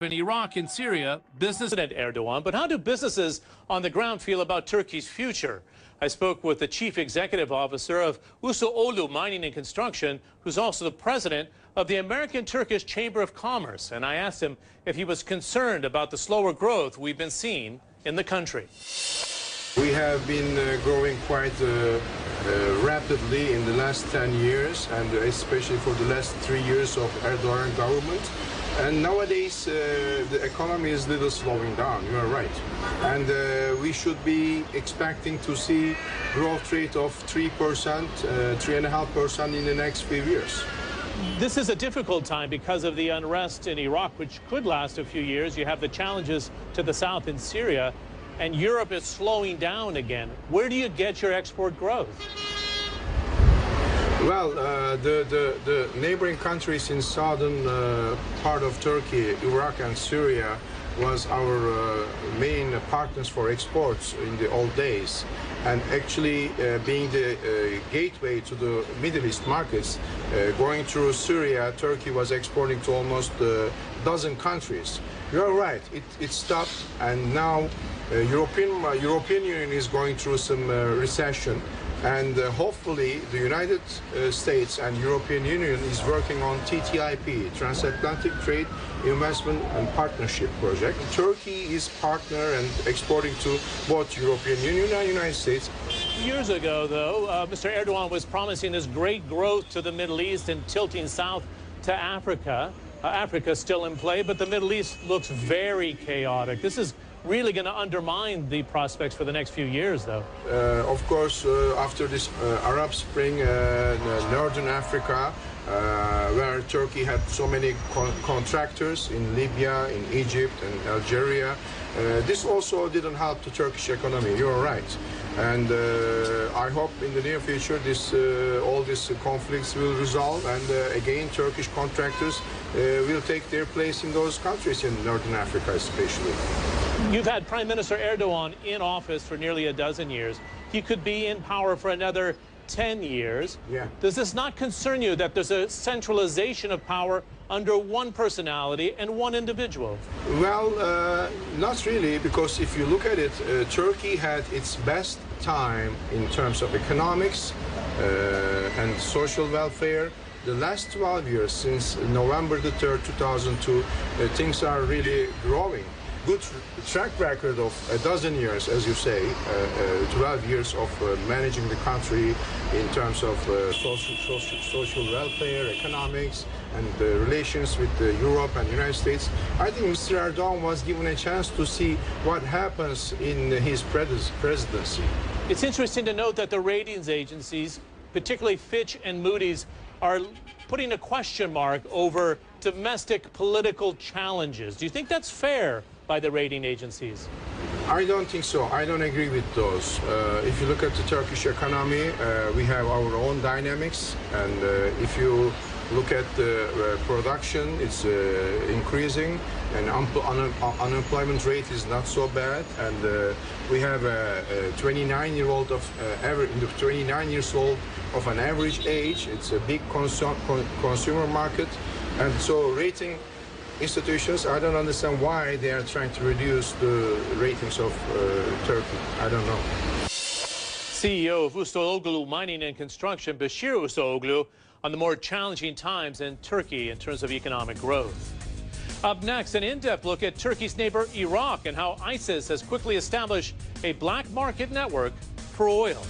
In Iraq and Syria, President Erdogan, but how do businesses on the ground feel about Turkey's future? I spoke with the chief executive officer of Ustaoğlu Mining and Construction, who's also the president of the American-Turkish Chamber of Commerce, and I asked him if he was concerned about the slower growth we've been seeing in the country. We have been growing quite rapidly in the last 10 years, and especially for the last 3 years of Erdogan government. And nowadays, the economy is a little slowing down, you are right. And we should be expecting to see growth rate of 3%, 3.5% in the next few years. This is a difficult time because of the unrest in Iraq, which could last a few years. You have the challenges to the south in Syria, and Europe is slowing down again. Where do you get your export growth? Well, the neighboring countries in southern part of Turkey, Iraq and Syria, was our main partners for exports in the old days. And actually being the gateway to the Middle East markets, going through Syria, Turkey was exporting to almost a dozen countries. You're right, it stopped, and now European Union is going through some recession. And hopefully the United States and European Union is working on TTIP, Transatlantic Trade Investment and Partnership Project. Turkey is partner and exporting to both European Union and United States. Years ago, though, Mr. Erdogan was promising this great growth to the Middle East and tilting south to Africa. Africa's still in play, but the Middle East looks very chaotic. This is really going to undermine the prospects for the next few years, though. Of course, after this Arab Spring, Northern Africa, where Turkey had so many contractors in Libya, in Egypt, and Algeria, this also didn't help the Turkish economy. You're right. And I hope in the near future all these conflicts will resolve, and again Turkish contractors will take their place in those countries, in Northern Africa especially. You've had Prime Minister Erdogan in office for nearly a dozen years. He could be in power for another 10 years. Yeah. Does this not concern you that there's a centralization of power under one personality and one individual? Well, not really, because if you look at it, Turkey had its best time in terms of economics and social welfare. The last 12 years, since November the 3rd, 2002, things are really growing. Good track record of a dozen years, as you say, 12 years of managing the country in terms of social welfare, economics, and relations with Europe and the United States. I think Mr. Erdogan was given a chance to see what happens in his presidency. It's interesting to note that the ratings agencies, particularly Fitch and Moody's, are putting a question mark over domestic political challenges. Do you think that's fair by the rating agencies? I don't think so. I don't agree with those. If you look at the Turkish economy, we have our own dynamics, and if you look at the production, it's increasing, and unemployment rate is not so bad, and we have a 29-year-old of 29 years old of an average age. It's a big consumer market, and so rating institutions, I don't understand why they are trying to reduce the ratings of Turkey. I don't know. CEO of Ustaoğlu Mining and Construction, Beşir Ustaoğlu, on the more challenging times in Turkey in terms of economic growth. Up next, an in-depth look at Turkey's neighbor Iraq and how ISIS has quickly established a black market network for oil.